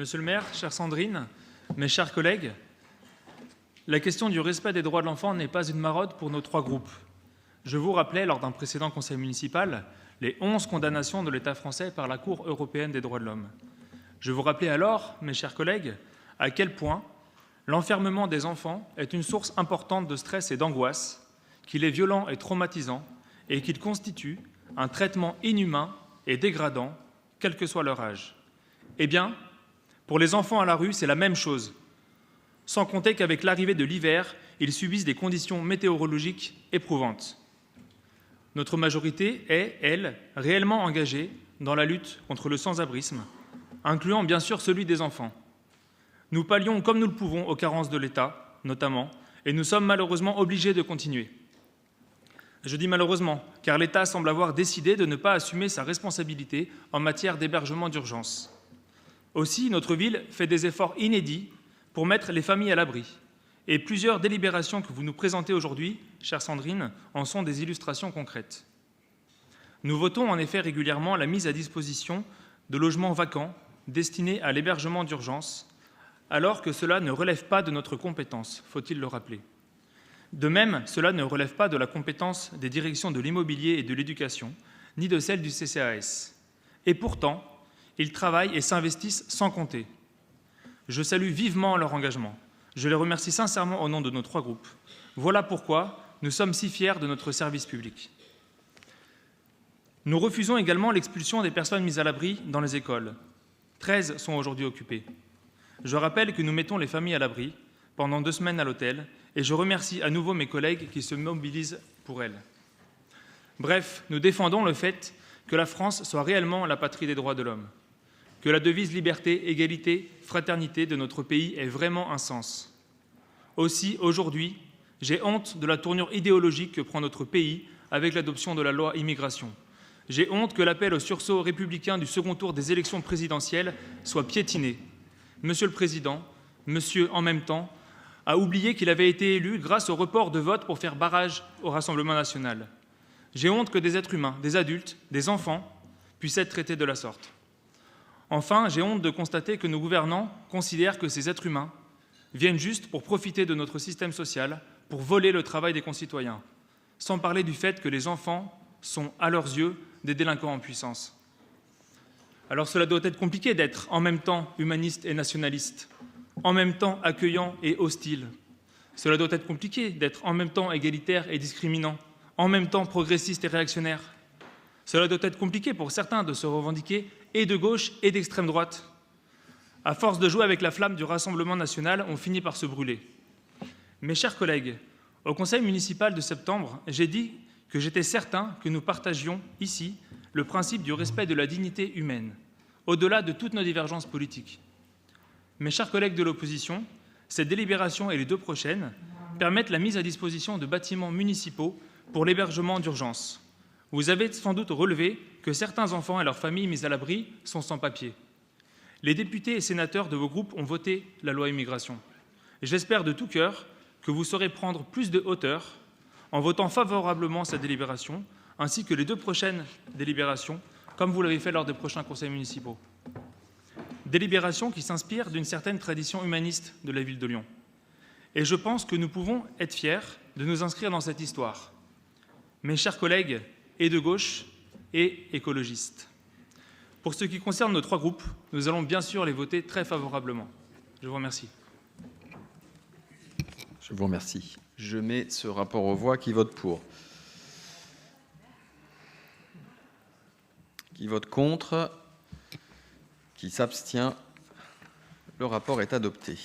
Monsieur le maire, chère Sandrine, mes chers collègues, la question du respect des droits de l'enfant n'est pas une marode pour nos trois groupes. Je vous rappelais, lors d'un précédent conseil municipal, les 11 condamnations de l'État français par la Cour européenne des droits de l'homme. Je vous rappelais alors, mes chers collègues, à quel point l'enfermement des enfants est une source importante de stress et d'angoisse, qu'il est violent et traumatisant et qu'il constitue un traitement inhumain et dégradant, quel que soit leur âge. Eh bien, pour les enfants à la rue, c'est la même chose, sans compter qu'avec l'arrivée de l'hiver, ils subissent des conditions météorologiques éprouvantes. Notre majorité est, elle, réellement engagée dans la lutte contre le sans-abrisme, incluant bien sûr celui des enfants. Nous pallions comme nous le pouvons aux carences de l'État, notamment, et nous sommes malheureusement obligés de continuer. Je dis malheureusement, car l'État semble avoir décidé de ne pas assumer sa responsabilité en matière d'hébergement d'urgence. Aussi, notre ville fait des efforts inédits pour mettre les familles à l'abri. Et plusieurs délibérations que vous nous présentez aujourd'hui, chère Sandrine, en sont des illustrations concrètes. Nous votons en effet régulièrement la mise à disposition de logements vacants destinés à l'hébergement d'urgence, alors que cela ne relève pas de notre compétence, faut-il le rappeler. De même, cela ne relève pas de la compétence des directions de l'immobilier et de l'éducation, ni de celle du CCAS. Et pourtant, ils travaillent et s'investissent sans compter. Je salue vivement leur engagement. Je les remercie sincèrement au nom de nos trois groupes. Voilà pourquoi nous sommes si fiers de notre service public. Nous refusons également l'expulsion des personnes mises à l'abri dans les écoles. 13 sont aujourd'hui occupées. Je rappelle que nous mettons les familles à l'abri pendant 2 semaines à l'hôtel et je remercie à nouveau mes collègues qui se mobilisent pour elles. Bref, nous défendons le fait que la France soit réellement la patrie des droits de l'homme, que la devise liberté, égalité, fraternité de notre pays ait vraiment un sens. Aussi, aujourd'hui, j'ai honte de la tournure idéologique que prend notre pays avec l'adoption de la loi immigration. J'ai honte que l'appel au sursaut républicain du second tour des élections présidentielles soit piétiné. Monsieur le Président, monsieur en même temps, a oublié qu'il avait été élu grâce au report de vote pour faire barrage au Rassemblement national. J'ai honte que des êtres humains, des adultes, des enfants puissent être traités de la sorte. Enfin, j'ai honte de constater que nos gouvernants considèrent que ces êtres humains viennent juste pour profiter de notre système social, pour voler le travail des concitoyens, sans parler du fait que les enfants sont, à leurs yeux, des délinquants en puissance. Alors cela doit être compliqué d'être en même temps humaniste et nationaliste, en même temps accueillant et hostile. Cela doit être compliqué d'être en même temps égalitaire et discriminant, en même temps progressiste et réactionnaire. Cela doit être compliqué pour certains de se revendiquer et de gauche et d'extrême droite. À force de jouer avec la flamme du Rassemblement national, on finit par se brûler. Mes chers collègues, au conseil municipal de septembre, j'ai dit que j'étais certain que nous partagions ici le principe du respect de la dignité humaine, au-delà de toutes nos divergences politiques. Mes chers collègues de l'opposition, cette délibération et les 2 prochaines permettent la mise à disposition de bâtiments municipaux pour l'hébergement d'urgence. Vous avez sans doute relevé que certains enfants et leurs familles mises à l'abri sont sans papier. Les députés et sénateurs de vos groupes ont voté la loi immigration. J'espère de tout cœur que vous saurez prendre plus de hauteur en votant favorablement cette délibération, ainsi que les 2 prochaines délibérations, comme vous l'avez fait lors des prochains conseils municipaux. Délibération qui s'inspire d'une certaine tradition humaniste de la ville de Lyon. Et je pense que nous pouvons être fiers de nous inscrire dans cette histoire. Mes chers collègues, et de gauche et écologistes. Pour ce qui concerne nos 3 groupes, nous allons bien sûr les voter très favorablement. Je vous remercie. Je vous remercie. Je mets ce rapport aux voix. Qui vote pour? Qui vote contre? Qui s'abstient? Le rapport est adopté.